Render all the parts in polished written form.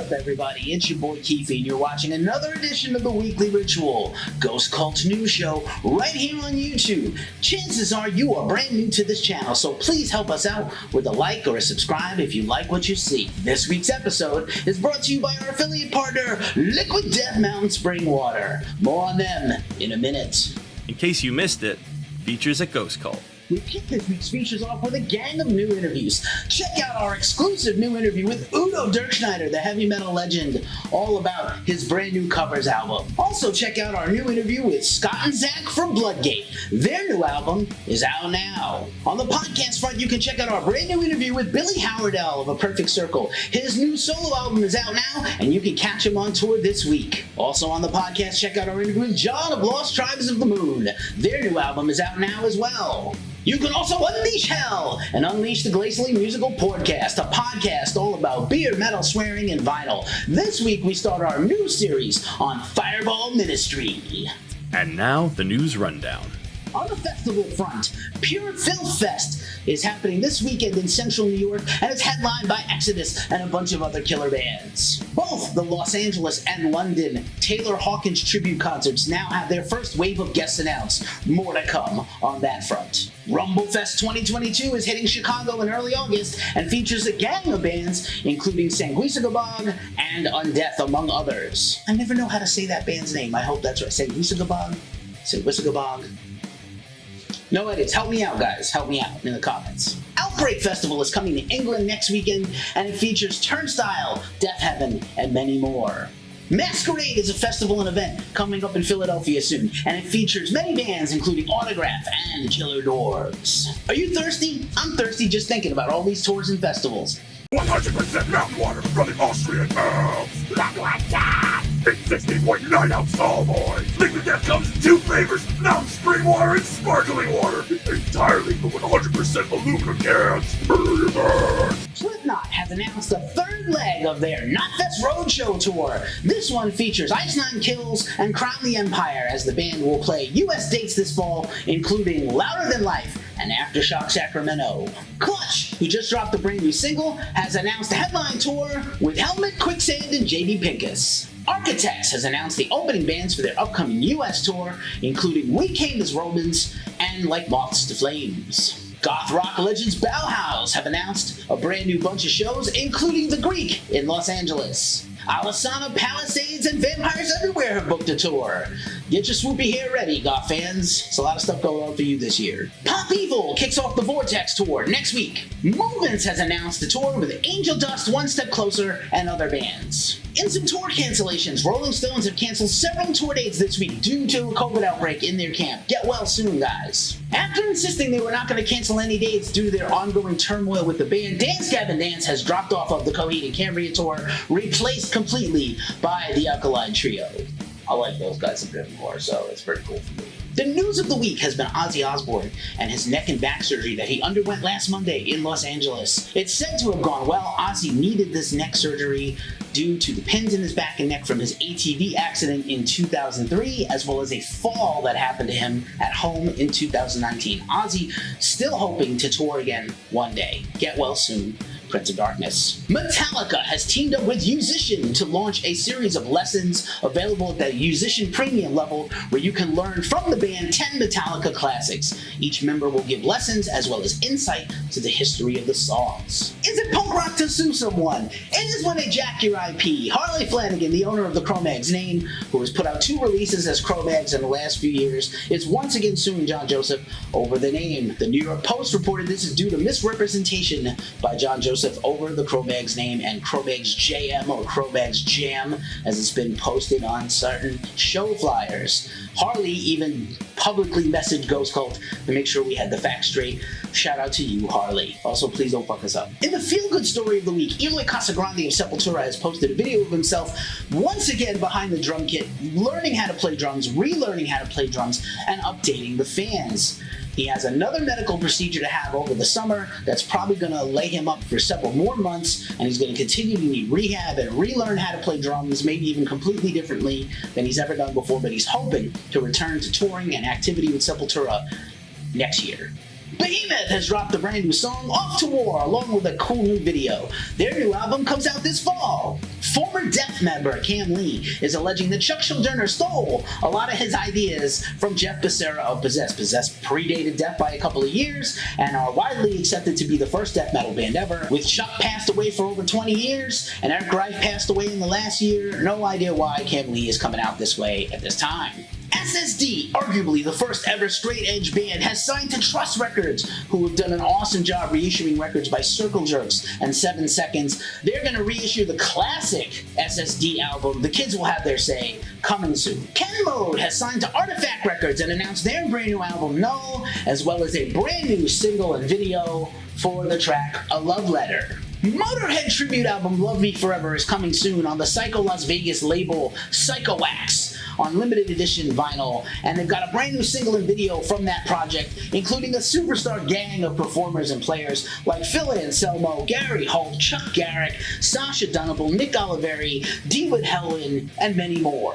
up, everybody? It's your boy Keefy, and you're watching another edition of the Weekly Ritual, Ghost Cult News Show, right here on YouTube. Chances are you are brand new to this channel, so please help us out with a like or a subscribe if you like what you see. This week's episode is brought to you by our affiliate partner, Liquid Death Mountain Spring Water. More on them in a minute. In case you missed it, features a Ghost Cult. We kick this week's features off with a gang of new interviews. Check out our exclusive new interview with Udo Dirkschneider, the heavy metal legend, all about his brand new covers album. Also check out our new interview with Scot and Zack from Bloodgate. Their new album is out now. On the podcast front, you can check out our brand new interview with Billy Howerdel of A Perfect Circle. His new solo album is out now, and you can catch him on tour this week. Also on the podcast, check out our interview with John of Lost Tribes of the Moon. Their new album is out now as well. You can also unleash hell and unleash the Glacially musical Pouredcast, a podcast all about beer, metal, swearing, and vinyl. This week we start our new series on Fireball Ministry. And now, the news rundown. On the festival front, Filth Fest is happening this weekend in central New York, and it's headlined by Exodus and a bunch of other killer bands. Both the Los Angeles and London Taylor Hawkins tribute concerts now have their first wave of guests announced. More to come on that front. Rumble Fest 2022 is hitting Chicago in early August and features a gang of bands, including Sanguisugabog and Undeath, among others. I never know how to say that band's name. I hope that's right. Sanguisugabog. No ideas. Help me out, guys. Help me out in the comments. Outbreak Festival is coming to England next weekend, and it features Turnstile, Death Heaven, and many more. Masquerade is a festival and event coming up in Philadelphia soon, and it features many bands including Autograph and Killer Dwarves. Are you thirsty? I'm thirsty just thinking about all these tours and festivals. 100% mountain water from the Austrian Alps. 16.9 ounce tall boy. Liquid Death comes in two flavors: mountain spring water and sparkling water. Entirely from 100% aluminum cans. Slipknot has announced the third leg of their Knotfest Roadshow tour. This one features Ice Nine Kills and Crown the Empire, as the band will play US dates this fall, including Louder Than Life and Aftershock Sacramento. Clutch, who just dropped a brand new single, has announced a headline tour with Helmet, Quicksand, and JD Pincus. Architects has announced the opening bands for their upcoming US tour, including We Came as Romans and Like Moths To Flames. Goth rock legends Bauhaus have announced a brand new bunch of shows, including The Greek in Los Angeles. Alessana, Palisades, and Vampires Everywhere have booked a tour. Get your swoopy hair ready, goth fans. It's a lot of stuff going on for you this year. Pop Evil kicks off the Vortex tour next week. Movements has announced a tour with Angel Dust, One Step Closer, and other bands. In some tour cancellations, Rolling Stones have canceled several tour dates this week due to a COVID outbreak in their camp. Get well soon, guys. After insisting they were not going to cancel any dates due to their ongoing turmoil with the band, Dance Gavin Dance has dropped off of the Coheed and Cambria tour, replaced completely by the Alkaline Trio. I like those guys a bit more, so it's pretty cool for me. The news of the week has been Ozzy Osbourne and his neck and back surgery that he underwent last Monday in Los Angeles. It's said to have gone well. Ozzy needed this neck surgery due to the pins in his back and neck from his ATV accident in 2003, as well as a fall that happened to him at home in 2019. Ozzy still hoping to tour again one day. Get well soon, Prince of Darkness. Metallica has teamed up with Musician to launch a series of lessons available at the Musician Premium level, where you can learn from the band 10 Metallica classics. Each member will give lessons as well as insight to the history of the songs. Is it punk rock to sue someone? It is when they jack your IP. Harley Flanagan, the owner of the Cro-Mags name, who has put out 2 releases as Cro-Mags in the last few years, is once again suing John Joseph over the name. The New York Post reported this is due to misrepresentation by John Joseph over the Cro-Mags name and Cro-Mags JM, or Cro-Mags Jam, as it's been posted on certain show flyers. Harley even publicly messaged Ghost Cult to make sure we had the facts straight. Shout out to you, Harley. Also, please don't fuck us up. In the feel-good story of the week, Eloy Casagrande of Sepultura has posted a video of himself once again behind the drum kit, learning how to play drums, relearning how to play drums, and updating the fans. He has another medical procedure to have over the summer that's probably going to lay him up for several more months, and he's going to continue to need rehab and relearn how to play drums, maybe even completely differently than he's ever done before, but he's hoping to return to touring and activity with Sepultura next year. Behemoth has dropped a brand new song, Off to War, along with a cool new video. Their new album comes out this fall. Former Death member Kam Lee is alleging that Chuck Schuldiner stole a lot of his ideas from Jeff Becerra of Possessed. Possessed predated Death by a couple of years and are widely accepted to be the first death metal band ever. With Chuck passed away for over 20 years and Eric Greif passed away in the last year, no idea why Kam Lee is coming out this way at this time. SSD, arguably the first ever straight edge band, has signed to Trust Records, who have done an awesome job reissuing records by Circle Jerks and 7 Seconds. They're going to reissue the classic SSD album, The Kids Will Have Their Say, coming soon. Ken Mode has signed to Artifact Records and announced their brand new album, Null, as well as a brand new single and video for the track A Love Letter. Motorhead tribute album Love Me Forever is coming soon on the Psycho Las Vegas label Psycho Wax on limited edition vinyl, and they've got a brand new single and video from that project, including a superstar gang of performers and players like Phil Anselmo, Gary Holt, Chuck Garrick, Sasha Dunable, Nick Oliveri, Dewitt Helen, and many more.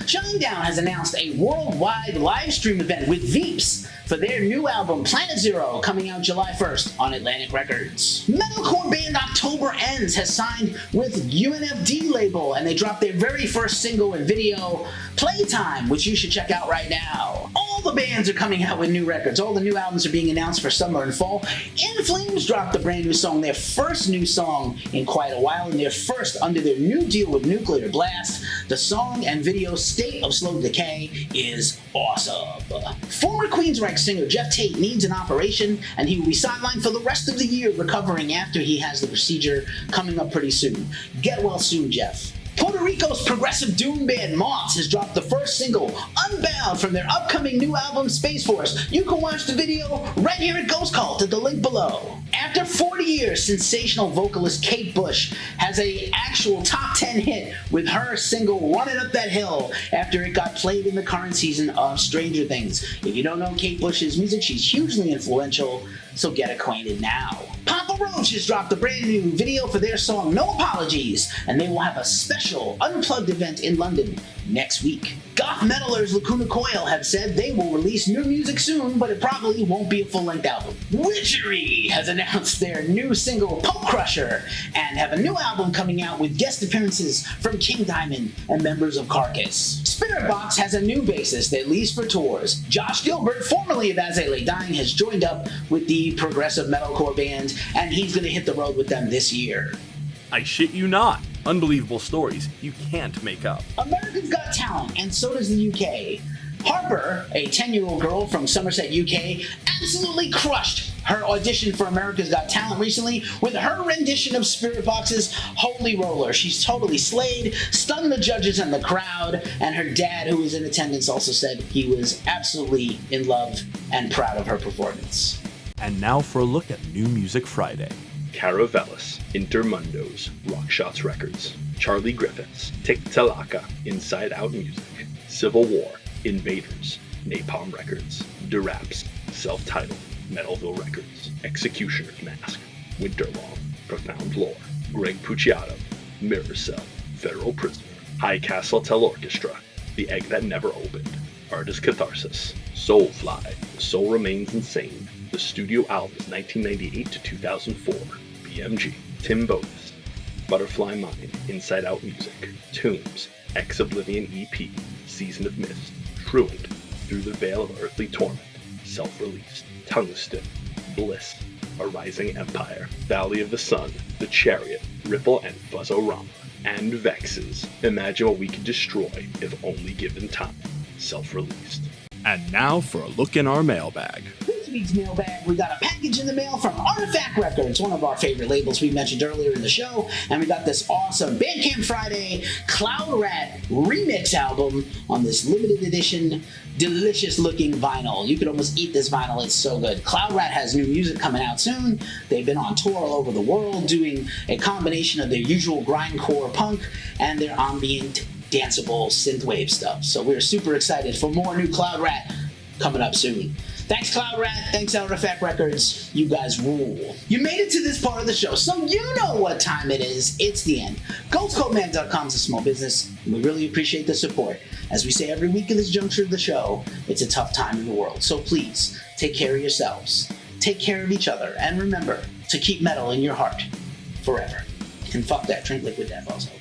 Shinedown has announced a worldwide live stream event with Veeps for their new album Planet Zero, coming out July 1st on Atlantic Records. Metalcore band October Ends has signed with UNFD label, and they dropped their very first single and video, Playtime, which you should check out right now. All the bands are coming out with new records. All the new albums are being announced for summer and fall. In Flames dropped a brand new song, their first new song in quite a while, and their first under their new deal with Nuclear Blast. The song and video State of Slow Decay is awesome. Former Queensryche singer Jeff Tate needs an operation, and he will be sidelined for the rest of the year, recovering after he has the procedure coming up pretty soon. Get well soon, Jeff. Puerto Rico's progressive doom band Moths has dropped the first single, Unbound, from their upcoming new album Space Force. You can watch the video right here at Ghost Cult at the link below. After 40 years, sensational vocalist Kate Bush has an actual top 10 hit with her single Running Up That Hill after it got played in the current season of Stranger Things. If you don't know Kate Bush's music, she's hugely influential, so get acquainted now. Papa Roach has dropped a brand new video for their song No Apologies, and they will have a special unplugged event in London next week. Goth metalers Lacuna Coil have said they will release new music soon, but it probably won't be a full-length album. Witchery has announced their new single Poke Crusher and have a new album coming out with guest appearances from King Diamond and members of Carcass. Spiritbox has a new bassist, at least for tours. Josh Gilbert, formerly of As They Lay Dying, has joined up with the progressive metalcore band, and he's going to hit the road with them this year. I shit you not. Unbelievable stories you can't make up. America's Got Talent, and so does the UK. Harper, a 10-year-old girl from Somerset, UK, absolutely crushed her audition for America's Got Talent recently with her rendition of Spiritbox's Holy Roller. She's totally slayed, stunned the judges and the crowd, and her dad, who was in attendance, also said he was absolutely in love and proud of her performance. And now for a look at New Music Friday. Caravellis, Intermundos, Rockshots Records, Charlie Griffiths, Tic Talaka, Inside Out Music, Civil War, Invaders, Napalm Records, Duraps, Self-Titled, Metalville Records, Executioner's Mask, Winterlong, Profound Lore, Greg Puciato, Mirror Cell, Federal Prisoner, High Castle Tell Orchestra, The Egg That Never Opened, Artist Catharsis, Soulfly, The Soul Remains Insane, The Studio Albums 1998 to 2004, BMG, Tim Bovis, Butterfly Mind, Inside Out Music, Tombs, Ex-Oblivion EP, Season of Mist, Truant, Through the Veil of Earthly Torment, Self-Released, Tungsten, Bliss, A Rising Empire, Valley of the Sun, The Chariot, Ripple and Fuzzorama, and Vexes, Imagine What We Could Destroy If Only Given Time, Self-Released. And now for a look in our mailbag. This week's mailbag, we got a package in the mail from Artifact Records, one of our favorite labels we mentioned earlier in the show, and we got this awesome Bandcamp Friday Cloud Rat remix album on this limited edition, delicious looking vinyl. You could almost eat this vinyl, it's so good. Cloud Rat has new music coming out soon. They've been on tour all over the world doing a combination of their usual grindcore punk and their ambient danceable synthwave stuff. So we're super excited for more new Cloud Rat coming up soon. Thanks, Cloud Rat. Thanks, Artifact Records. You guys rule. You made it to this part of the show, so you know what time it is. It's the end. GhostCodeMan.com is a small business, and we really appreciate the support. As we say every week at this juncture of the show, it's a tough time in the world. So please, take care of yourselves, take care of each other, and remember to keep metal in your heart forever. And fuck that, drink liquid death also.